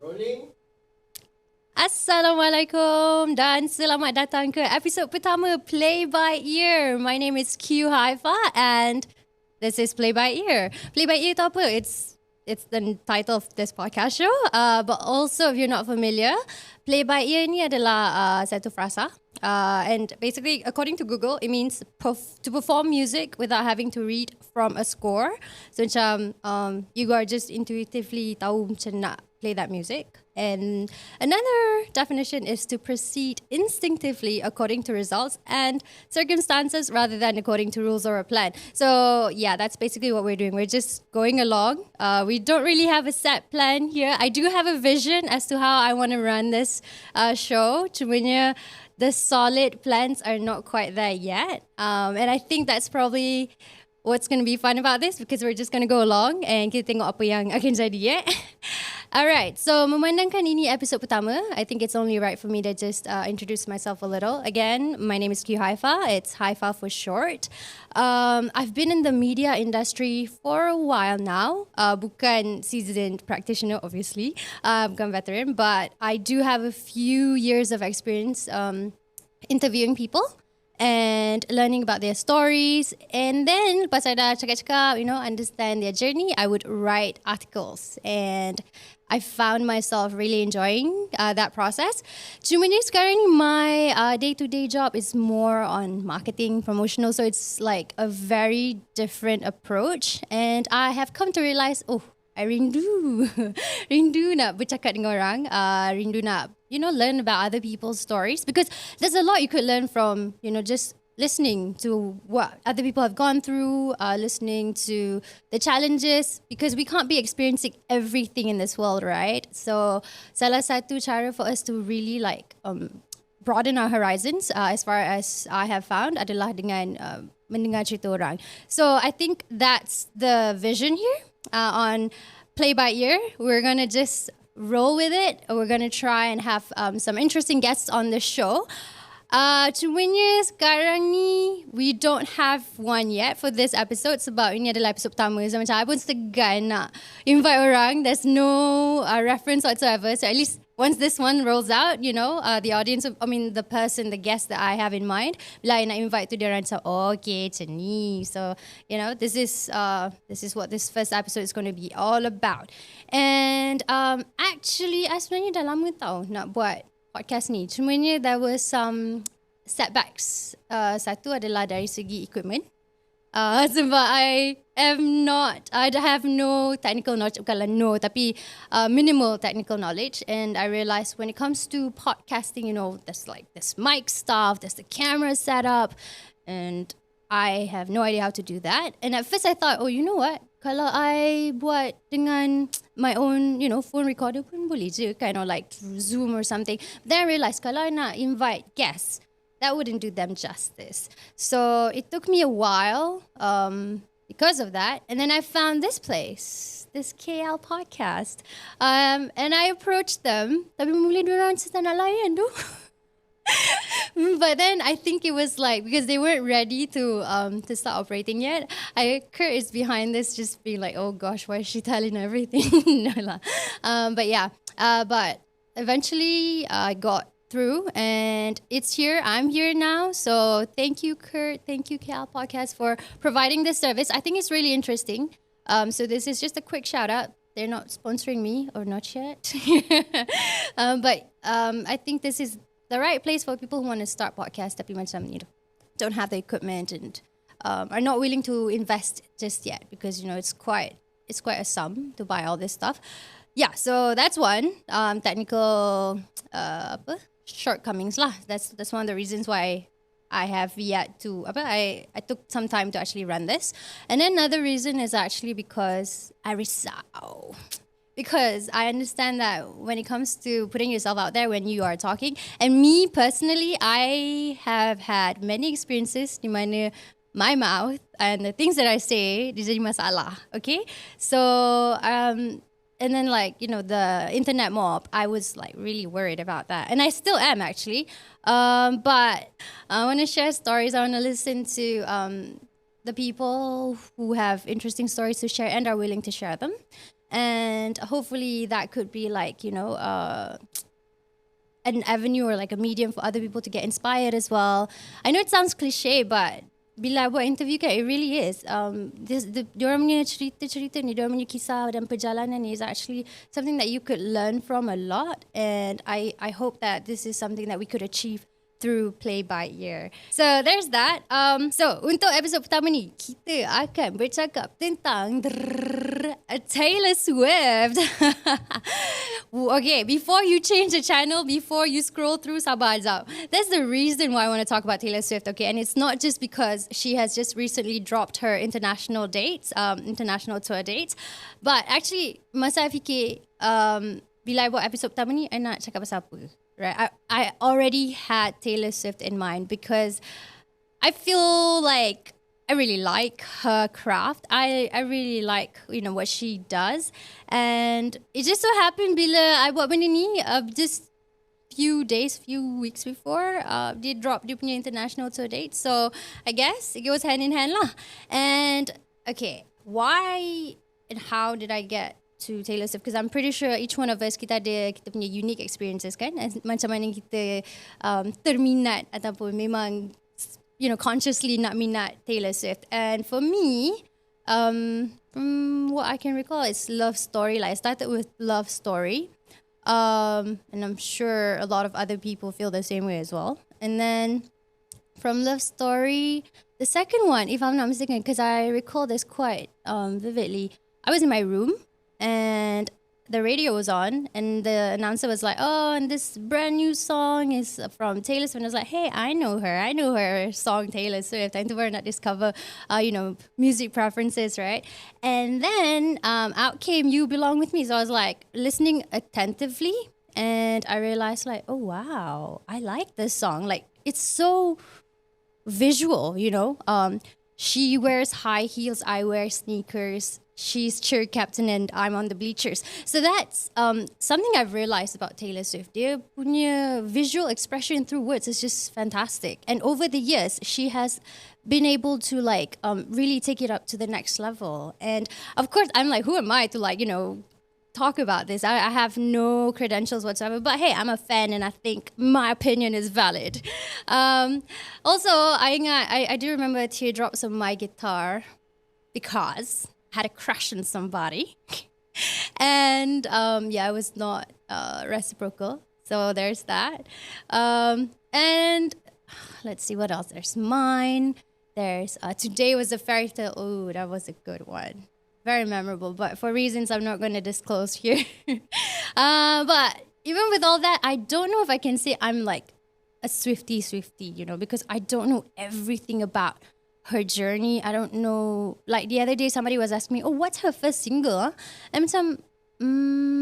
Rolling. Assalamualaikum dan selamat datang ke episod pertama Play by Ear. My name is Q Haifa and this is Play by Ear. Play by Ear tu apa? It's the title of this podcast show. But also if you're not familiar, Play by Ear ni adalah satu frasa. And basically, according to Google, it means to perform music without having to read from a score. So macam you are just intuitively tahu macam nak play that music. And another definition is to proceed instinctively according to results and circumstances rather than according to rules or a plan. So yeah, that's basically what we're doing. We're just going along. We don't really have a set plan here. I do have a vision as to how I want to run this show. Cumanya the solid plans are not quite there yet. And I think that's probably what's going to be fun about this because we're just going to go along and kita tengok apa yang akan jadi. Alright, so memandangkan ini episod pertama, I think it's only right for me to just introduce myself a little. Again, my name is Q Haifa. It's Haifa for short. I've been in the media industry for a while now. Bukan seasoned practitioner, obviously. Bukan veteran, but I do have a few years of experience interviewing people and learning about their stories. And then lepas I dah cakap-cakap, understand their journey, I would write articles. And I found myself really enjoying that process. Cumanya sekarang ni my day-to-day job is more on marketing, promotional. So it's like a very different approach. And I have come to realize, I rindu. Rindu nak bercakap dengan orang. Rindu nak, learn about other people's stories. Because there's a lot you could learn from, just listening to what other people have gone through, listening to the challenges. Because we can't be experiencing everything in this world, right? So, salah satu cara for us to really broaden our horizons, as far as I have found, adalah dengan mendengar cerita orang. So, I think that's the vision here. On Play by Ear, we're gonna just roll with it. We're gonna try and have some interesting guests on the show. Cumanya sekarang ni we don't have one yet for this episode sebab ini adalah episode pertama. So macam I pun segan nak invite orang. There's no reference whatsoever. So at least once this one rolls out, the audience, the person, the guest that I have in mind, bila I nak invite tu dia orang macam, okay, macam ni. So, this is what this first episode is going to be all about. And actually, I sebenarnya dah lama tau nak buat podcast ni. Cumanya there were some setbacks. Satu adalah dari segi equipment. Sebab I have no technical knowledge, bukanlah no, tapi minimal technical knowledge. And I realized when it comes to podcasting, there's like this mic stuff, there's the camera setup, and I have no idea how to do that. And at first I thought, you know what? Kalau I buat dengan my own, phone recorder pun boleh je, kind of like through Zoom or something. Then I realized kalau I nak invite guests, that wouldn't do them justice. So it took me a while because of that. And then I found this place, this KL podcast. And I approached them. Tapi mula diorang cerita nak layan tu. But then I think it was like because they weren't ready to start operating yet. Kurt is behind this, just being like, oh gosh, why is she telling everything? No lah. But yeah, but eventually I got through and it's here. I'm here now. So thank you, Kurt. Thank you, KL Podcast, for providing this service. I think it's really interesting. So this is just a quick shout out. They're not sponsoring me or not yet. But I think this is the right place for people who want to start podcast tapi macam don't have the equipment and are not willing to invest just yet because it's quite a sum to buy all this stuff. Yeah, so that's one technical shortcomings lah. That's one of the reasons why I have yet to I took some time to actually run this. And then another reason is actually because I risau. Because I understand that when it comes to putting yourself out there when you are talking, and me personally, I have had many experiences di mana my mouth and the things that I say dia jadi masalah. Okay, so and then the internet mob, I was really worried about that, and I still am actually. But I want to share stories. I want to listen to the people who have interesting stories to share and are willing to share them. And hopefully that could be like, an avenue or like a medium for other people to get inspired as well. I know it sounds cliche, but bila buat interview kan, it really is. Diorang punya cerita-cerita ni, diorang punya kisah dan perjalanan ni is actually something that you could learn from a lot. And I hope that this is something that we could achieve through Play by Ear. So there's that. So untuk episod pertama ni, kita akan bercakap tentang Taylor Swift. Okay, before you change the channel, before you scroll through, sabar jap. That's the reason why I want to talk about Taylor Swift, okay? And it's not just because she has just recently dropped her international dates, international tour dates. But actually, masa I fikir, bila I buat episod pertama ni, I nak cakap pasal apa? Right, I already had Taylor Swift in mind because I feel like I really like her craft. I really like what she does, and it just so happened bila I buat benda ni just few weeks before they dropped dia punya international tour date. So I guess it goes hand in hand lah. And okay, why and how did I get to Taylor Swift? Because I'm pretty sure each one of us kita punya unique experiences kan, macam mana kita terminat ataupun memang consciously nak minat Taylor Swift. And for me, from what I can recall, it's Love Story. Like I started with Love Story, and I'm sure a lot of other people feel the same way as well. And then from Love Story, the second one, if I'm not mistaken, because I recall this quite vividly, I was in my room and the radio was on and the announcer was like, oh, and this brand new song is from Taylor Swift. And I was like, hey, I know her song Taylor Swift. I never not discover, music preferences, right? And then out came You Belong With Me. So I was like listening attentively and I realized like, oh, wow, I like this song. Like it's so visual, she wears high heels, I wear sneakers. She's cheer captain and I'm on the bleachers. So that's something I've realized about Taylor Swift. Dia punya visual expression through words is just fantastic. And over the years, she has been able to really take it up to the next level. And of course, I'm like, who am I to talk about this? I have no credentials whatsoever. But hey, I'm a fan and I think my opinion is valid. Also, I do remember teardrops on my guitar because had a crush on somebody. And it was not reciprocal. So there's that. And let's see what else. There's mine. There's Today Was a Fairy Tale. Oh, that was a good one. Very memorable, but for reasons I'm not going to disclose here. But even with all that, I don't know if I can say I'm like a Swiftie, because I don't know everything about her journey. I don't know. Like the other day, somebody was asking me, oh, what's her first single? Huh? And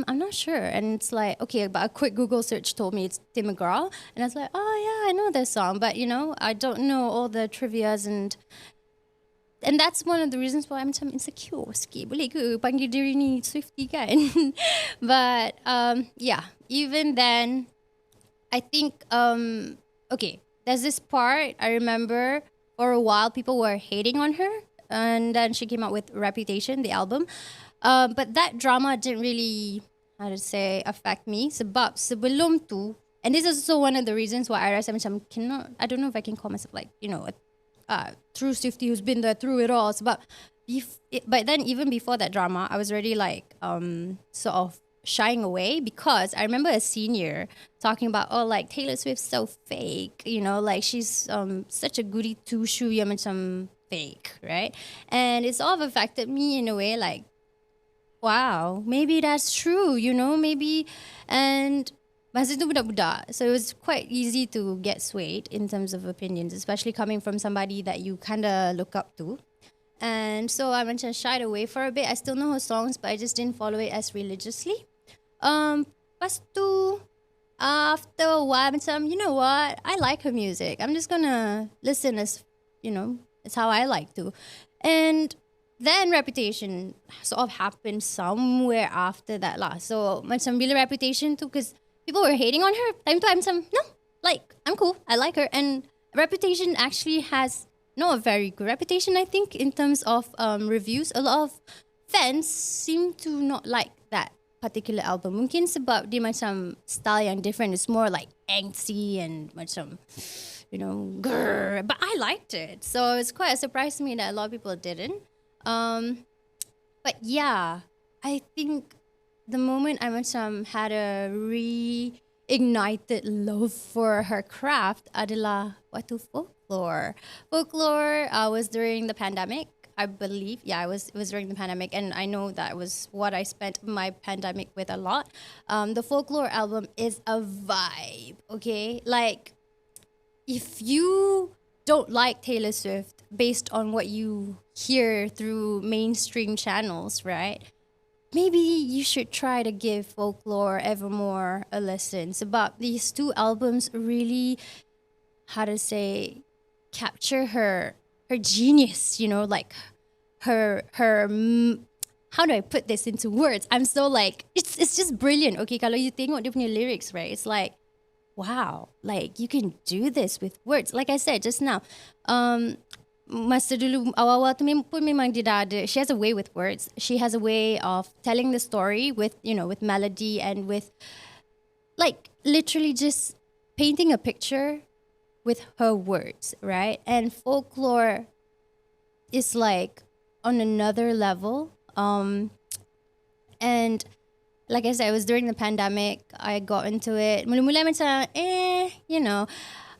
I'm not sure. And it's like, okay, but a quick Google search told me it's Tim McGraw. And I was like, oh yeah, I know this song. But I don't know all the trivias and that's one of the reasons why I'm macam insecure sikit. Boleh ke panggil diri ni Swiftie kan? But even then, I think, okay, there's this part I remember for a while people were hating on her. And then she came out with Reputation, the album. But that drama didn't really, affect me. Sebab sebelum tu, and this is also one of the reasons why I rasa macam I don't know if I can call myself a true Swiftie who's been there through it all. But then even before that drama, I was already sort of shying away because I remember a senior talking about, Taylor Swift's so fake, she's such a goody two-shoe, macam fake, right? And it's all affected me in a way wow, maybe that's true, maybe. And masa tu budak-budak, so it was quite easy to get swayed in terms of opinions, especially coming from somebody that you kind of look up to. And so I just shied away for a bit. I still know her songs, but I just didn't follow it as religiously. Pas tu, after a while, you know what? I like her music. I'm just gonna listen as, it's how I like to. And then Reputation sort of happened somewhere after that lah. So macam bila Reputation tu, because people were hating on her. Time to time, no, I'm cool. I like her. And Reputation actually has not a very good reputation, I think, in terms of reviews. A lot of fans seem to not like that particular album. Mungkin sebab dia macam style yang different. It's more like angsty and macam, grrr. But I liked it. So it's quite a surprise to me that a lot of people didn't. But yeah, I think the moment I macam had a reignited love for her craft adalah waktu Folklore. Folklore was during the pandemic, I believe. Yeah, it was during the pandemic, and I know that was what I spent my pandemic with a lot. The Folklore album is a vibe, okay? Like, if you don't like Taylor Swift based on what you hear through mainstream channels, right? Maybe you should try to give Folklore Evermore a listen. Sebab these two albums really, how to say, capture her genius, like her how do I put this into words? I'm so like, it's just brilliant. Okay, kalau you tengok dia punya lyrics, right? It's like, wow, like you can do this with words. Like I said just now, masa dulu awal-awal tu pun memang dia dah ada. She has a way with words. She has a way of telling the story with, with melody and with like literally just painting a picture with her words, right? And Folklore is like on another level. And like I said, it was during the pandemic. I got into it. Mula-mula macam,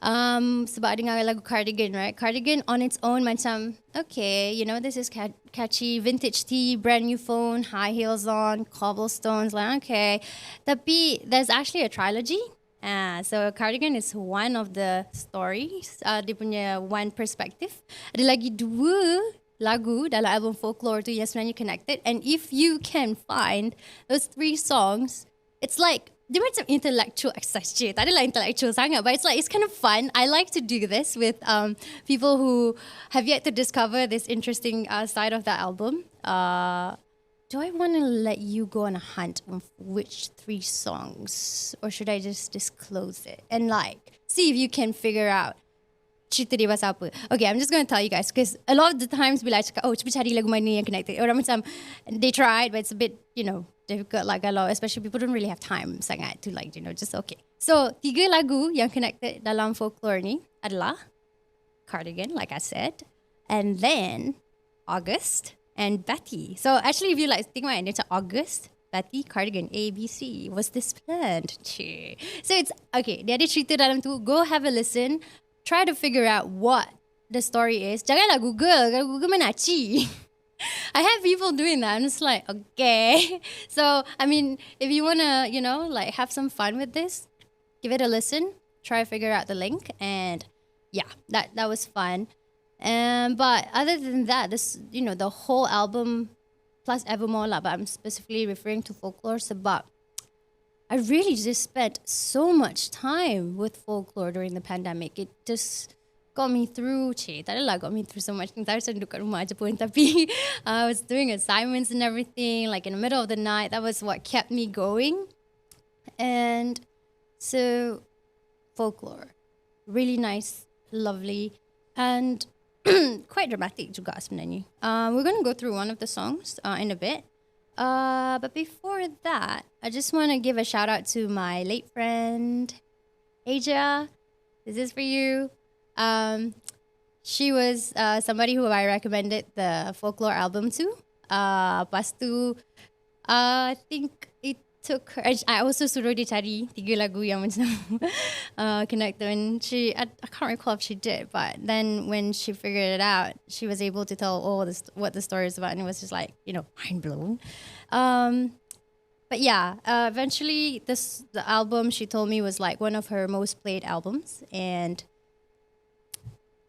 sebab dengar lagu Cardigan, right? Cardigan on its own macam, okay, this is catchy, vintage tee, brand new phone, high heels on, cobblestones, like, okay. Tapi there's actually a trilogy. So Cardigan is one of the stories. Dia punya one perspective. Ada lagi 2 lagu dalam album Folklore tu yang sebenarnya connected. And if you can find those 3 songs, it's like, dia macam intellectual exercise je. Tak adalah intellectual sangat, but it's kind of fun. I like to do this with people who have yet to discover this interesting side of that album. Do I want to let you go on a hunt of which 3 songs? Or should I just disclose it? And like, see if you can figure out cerita dia pasal apa. Okay, I'm just going to tell you guys. Because a lot of the times bila I cakap, cuba cari lagu mana yang connected. Orang macam, they tried, but it's a bit, difficult like a lot. Especially people don't really have time sangat to like, just okay. So, 3 lagu yang connected dalam Folklore ni adalah Cardigan, like I said. And then, August and Betty. So actually, if you like think about it, it's August, Betty, Cardigan, A, B, C. Was this planned? So it's okay. Dia ada cerita dalam tu. Go have a listen. Try to figure out what the story is. Janganlah Google. Kalau Google menaci. I have people doing that. I'm just like, okay. So I mean, if you wanna, like have some fun with this, give it a listen. Try to figure out the link, and yeah, that was fun. But other than that, this, the whole album plus Evermore lah, but I'm specifically referring to Folklore sebab I really just spent so much time with Folklore during the pandemic. It just got me through, tak adalah got me through so much things. I was duduk kat rumah aja pun, tapi I was doing assignments and everything, like in the middle of the night. That was what kept me going. And so, Folklore, really nice, lovely, and quite dramatic juga sebenarnya. We're going to go through one of the songs in a bit. But before that, I just want to give a shout out to my late friend, Aja. This is for you. She was somebody who I recommended the Folklore album to. Lepas tu, I think it took her. I also suruh dia cari 3 lagu yang macam connected. And I can't recall if she did, but then when she figured it out, she was able to tell what the story is about, and it was just like, mind blown. But yeah, eventually the album, she told me, was like one of her most played albums, and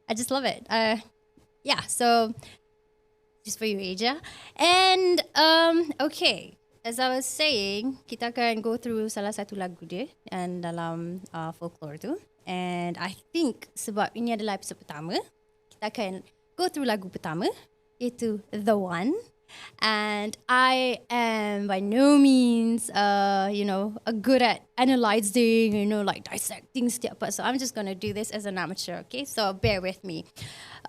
I just love it. Yeah, so just for you, Aja. And okay. As I was saying, kita akan go through salah satu lagu dia and dalam Folklore tu. And I think sebab ini adalah episod pertama, kita akan go through lagu pertama, iaitu The One. And I am by no means, good at analyzing, like dissecting setiap part. So I'm just going to do this as an amateur, okay? So bear with me.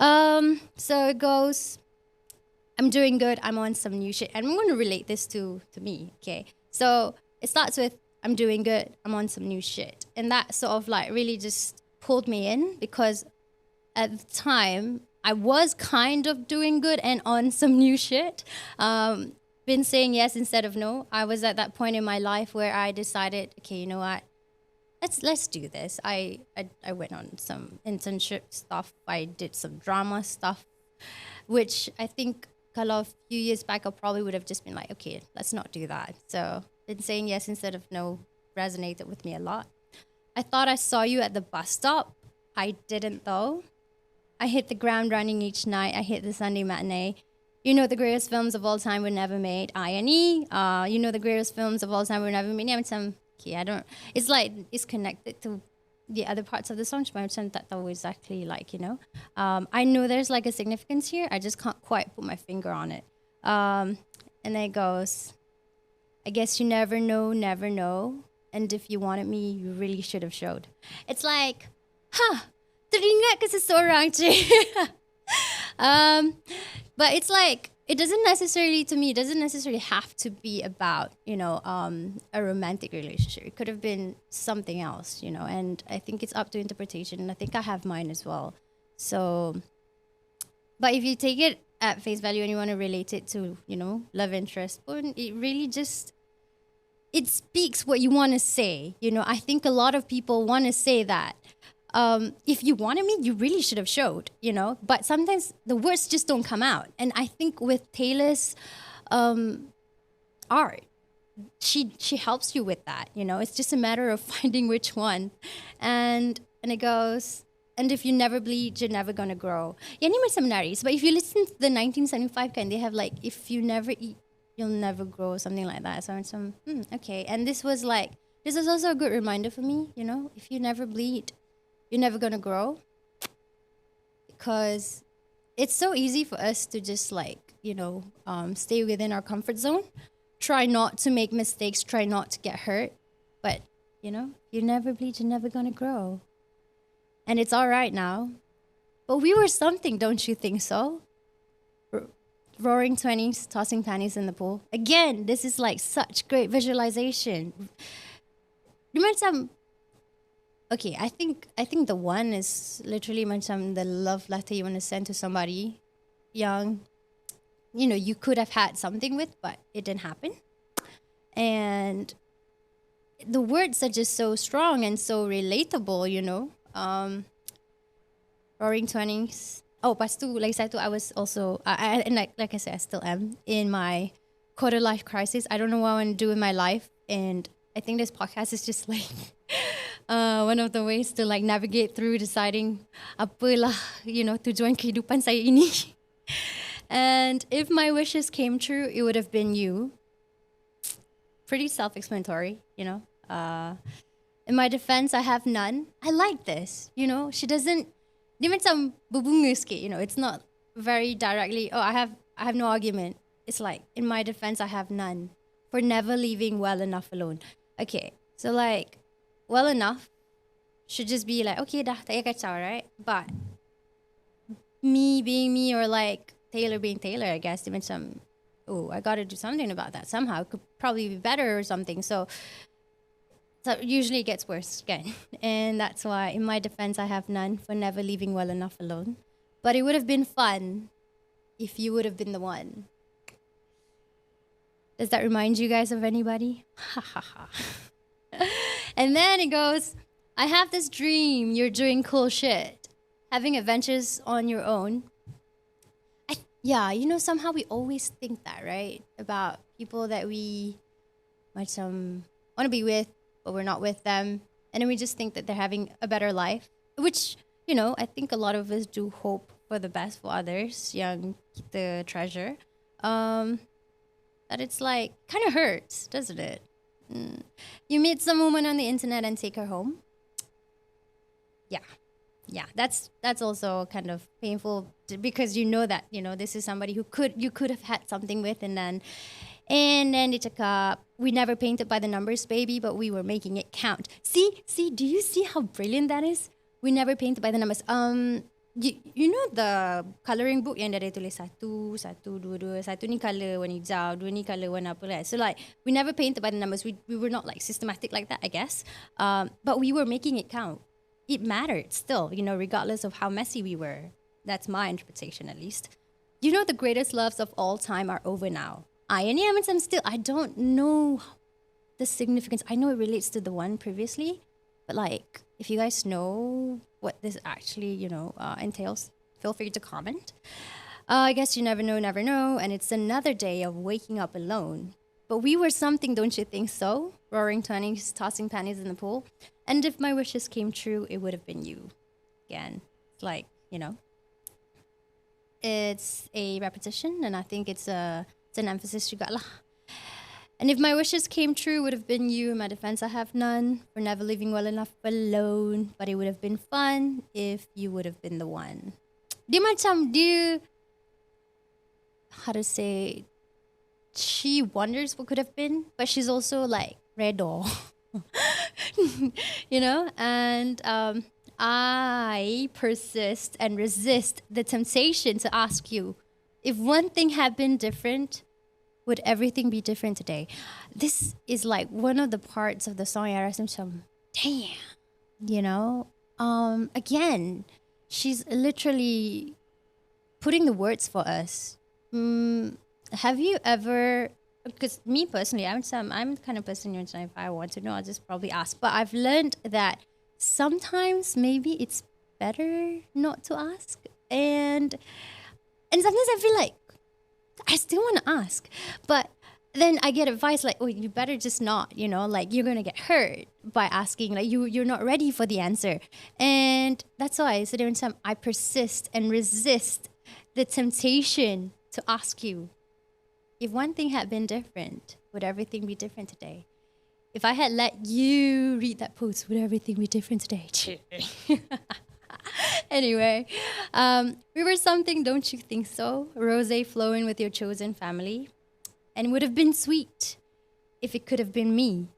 So it goes, I'm doing good. I'm on some new shit. And I'm going to relate this to me. Okay. So it starts with, I'm doing good. I'm on some new shit. And that sort of like really just pulled me in because at the time I was kind of doing good and on some new shit. Been saying yes instead of no. I was at that point in my life where I decided, okay, you know what? Let's do this. I went on some internship stuff. I did some drama stuff, which I think kalau a few years back I probably would have just been like, okay, let's not do that. So been saying yes instead of no resonated with me a lot. I thought I saw you at the bus stop. I didn't though. I hit the ground running each night. I hit the Sunday matinee. You know the greatest films of all time were never made. I&E. You know the greatest films of all time were never made. Ni macam, okay, I don't. It's like it's connected to the other parts of the song. Cuma macam tak tahu exactly like, you know. I know there's like a significance here. I just can't quite put my finger on it. And then it goes, I guess you never know, never know. And if you wanted me, you really should have showed. It's like, teringat ke seseorang, cik. But it's like, it doesn't necessarily have to be about, you know, a romantic relationship. It could have been something else, you know, and I think it's up to interpretation. And I think I have mine as well. So, but if you take it at face value and you want to relate it to, you know, love interest, it really just, it speaks what you want to say. You know, I think a lot of people want to say that. If you wanted me, you really should have showed, you know. But sometimes the words just don't come out. And I think with Taylor's art, she helps you with that, you know. It's just a matter of finding which one. And it goes, and if you never bleed, you're never gonna grow. Yeah, ni macam menarik. But if you listen to the 1975 kind, they have like, if you never eat, you'll never grow, something like that. So it's okay. And this was also a good reminder for me, you know, if you never bleed, you're never gonna grow. Because it's so easy for us to just like, you know, stay within our comfort zone, try not to make mistakes, try not to get hurt. But, you know, you never bleed, you're never gonna grow. And it's all right now. But we were something, don't you think so? Roaring 20s, tossing panties in the pool. Again, this is like such great visualization. Macam, okay, I think the one is literally macam the love letter you want to send to somebody young. You know, you could have had something with, but it didn't happen. And the words are just so strong and so relatable, you know. Roaring 20s. Oh, pas tu, like satu, I was also, and like I said, I still am in my quarter life crisis. I don't know what I want to do in my life. And I think this podcast is just like one of the ways to like navigate through deciding apalah, you know, tujuan kehidupan saya ini. And if my wishes came true, it would have been you. Pretty self-explanatory, you know. In my defense, I have none. I like this, you know. She doesn't, dia macam berbunga sikit, you know. It's not very directly, oh, I have no argument. It's like, in my defense, I have none. For never leaving well enough alone. Okay, so like, well enough should just be like, okay dah, tak payah kacau, right? But me being me, or like Taylor being Taylor, I guess, dia macam, oh, I gotta do something about that somehow. It could probably be better or something. So usually it gets worse again. And that's why, in my defense, I have none for never leaving well enough alone. But it would have been fun if you would have been the one. Does that remind you guys of anybody? Ha ha ha. And then it goes, I have this dream, you're doing cool shit. Having adventures on your own. Yeah, you know, somehow we always think that, right? About people that we might want to be with, but we're not with them. And then we just think that they're having a better life. Which, you know, I think a lot of us do hope for the best for others. Yang kita treasure. That it's like, kind of hurts, doesn't it? You meet some woman on the internet and take her home. Yeah, that's also kind of painful because you know that, you know, this is somebody who you could have had something with, and then they cakap, we never painted by the numbers, baby, but we were making it count. See, do you see how brilliant that is? We never painted by the numbers. you know the coloring book yang dia ada tulis satu, satu, dua, dua. Satu ni colour warna hijau, dua ni colour warna apa lah. So like we never painted by the numbers. We were not like systematic like that, I guess. But we were making it count. It mattered still, regardless of how messy we were. That's my interpretation at least. You know the greatest loves of all time are over now. And yeah, I'm still, I don't know the significance. I know it relates to the one previously, but like, if you guys know what this actually, entails, feel free to comment. I guess you never know, and it's another day of waking up alone. But we were something, don't you think so? Roaring 20s, tossing panties in the pool. And if my wishes came true, it would have been you. Again, like, it's a repetition, and I think it's an emphasis juga lah. And if my wishes came true, it would have been you. In my defense, I have none. For never living well enough alone. But it would have been fun if you would have been the one. How to say, she wonders what could have been, but she's also like, redo. And I persist and resist the temptation to ask you, if one thing had been different, would everything be different today? This is like one of the parts of the song I asked him, damn, again, she's literally putting the words for us. Have you ever, because me personally, I'm the kind of person, if I want to know, I'll just probably ask. But I've learned that sometimes maybe it's better not to ask. And sometimes I feel like, I still want to ask, but then I get advice like, oh, you better just not, like you're going to get hurt by asking, like you're not ready for the answer. And that's why so every time I persist and resist the temptation to ask you, if one thing had been different, would everything be different today? If I had let you read that post, would everything be different today? Anyway, we were something, don't you think so? Rosé flowing with your chosen family. And it would have been sweet if it could have been me.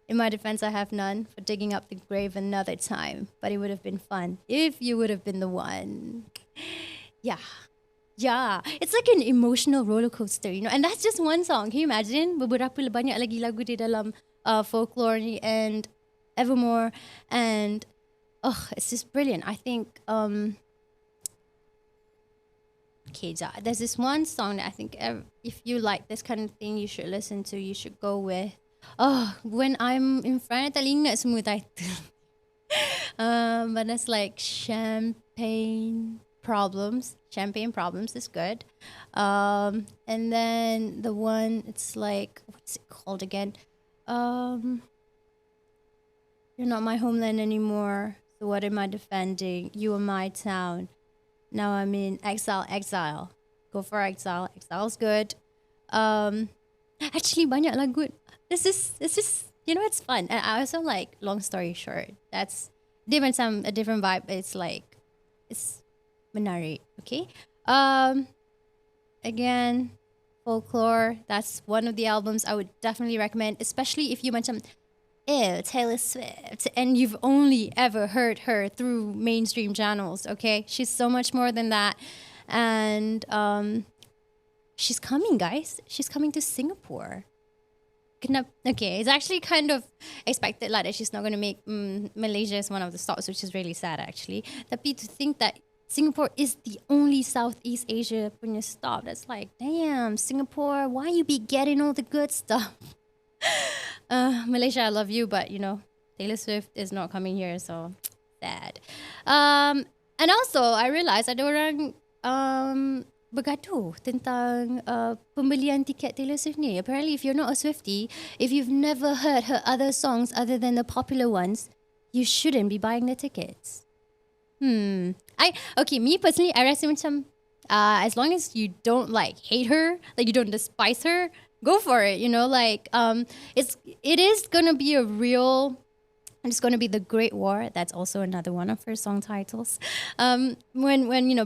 In my defense, I have none for digging up the grave another time. But it would have been fun if you would have been the one. Yeah. It's like an emotional roller coaster, and that's just one song. Can you imagine? Beberapa banyak lagi lagu di dalam Folklore and Evermore. And it's just brilliant. I think there's this one song that I think if you like this kind of thing, you should listen to. You should go with. When I'm in front, tak ingat semua title. But it's like Champagne Problems. Champagne Problems is good. And then the one, it's like, what's it called again? You're not my homeland anymore. So what am I defending? You are my town. Now I'm in exile. Go for exile. Exile's good. Actually, banyak lagu. This is it's fun. And I also like, long story short, that's different, a different vibe. It's like, it's menarik. Okay. Again, Folklore. That's one of the albums I would definitely recommend, especially if you macam, Taylor Swift, and you've only ever heard her through mainstream channels, okay? She's so much more than that. And she's coming, guys. She's coming to Singapore. Okay, it's actually kind of expected that she's not going to make Malaysia as one of the stops, which is really sad, actually. Tapi to think that Singapore is the only Southeast Asia punya stop, that's like, damn, Singapore, why you be getting all the good stuff? Malaysia, I love you, but Taylor Swift is not coming here, so sad. And also, I realized ada orang bergaduh tentang pembelian tiket Taylor Swift ni. Apparently, if you're not a Swiftie, if you've never heard her other songs other than the popular ones, you shouldn't be buying the tickets. Me personally, I rasa macam as long as you don't like hate her, like you don't despise her, go for it. It is gonna be a real. It's gonna be the Great War. That's also another one of her song titles. When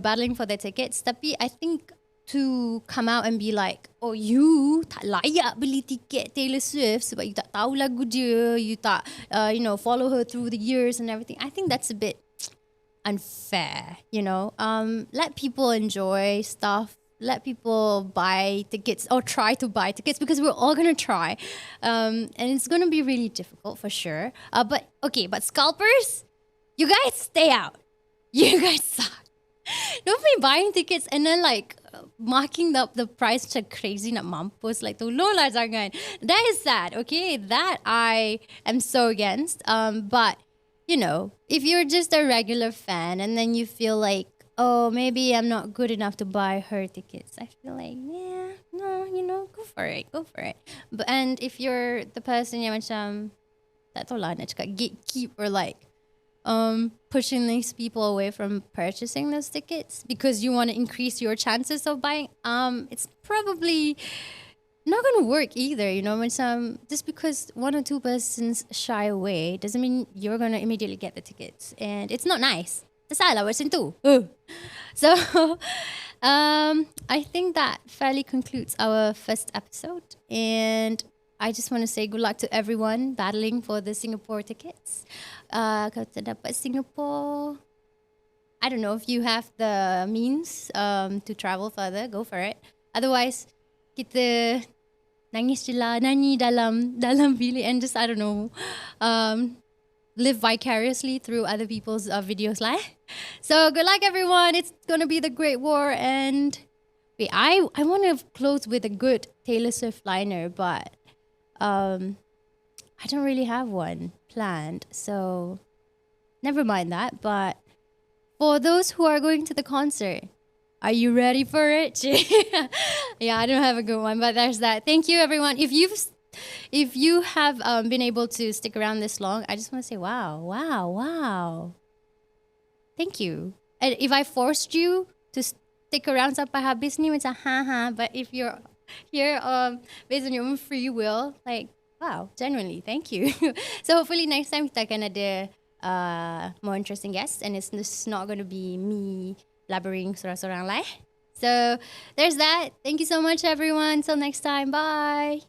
battling for their tickets, tapi I think to come out and be like, oh, you tak layak beli tiket Taylor Swift sebab you tak tahu lagu dia, you tak follow her through the years and everything. I think that's a bit unfair, let people enjoy stuff, let people buy tickets or try to buy tickets, because we're all gonna try, and it's gonna be really difficult for sure, but scalpers, you guys stay out. You guys suck. Don't be buying tickets and then like marking up the price macam crazy nak mampus, like tolonglah jangan. That is sad, okay? That I am so against. But if you're just a regular fan and then you feel like, oh, maybe I'm not good enough to buy her tickets, I feel like, yeah, no, go for it. And if you're the person yang macam tak tahu lah nak cakap gatekeep or like pushing these people away from purchasing those tickets because you want to increase your chances of buying, it's probably not going to work either. Just because one or two persons shy away doesn't mean you're going to immediately get the tickets, and it's not nice. Salah macam tu. So I think that fairly concludes our first episode, and I just want to say good luck to everyone battling for the Singapore tickets. Kalau tak dapat Singapore, I don't know if you have the means to travel further, go for it. Otherwise, kita nangis je lah, nyanyi dalam bilik and just, I don't know, live vicariously through other people's videos lah. So good luck everyone. It's gonna be the Great War, and wait, I want to close with a good Taylor Swift liner, but I don't really have one planned, so never mind that. But for those who are going to the concert, are you ready for it? Yeah, I don't have a good one, but there's that. Thank you, everyone. If you have been able to stick around this long, I just want to say, wow. Thank you. And if I forced you to stick around sampai habis ni, macam but if you're here based on your own free will, like, wow, genuinely, thank you. So hopefully next time kita akan ada more interesting guests, and it's not going to be me blabbering sorang-sorang lah. So there's that. Thank you so much, everyone. Till next time. Bye.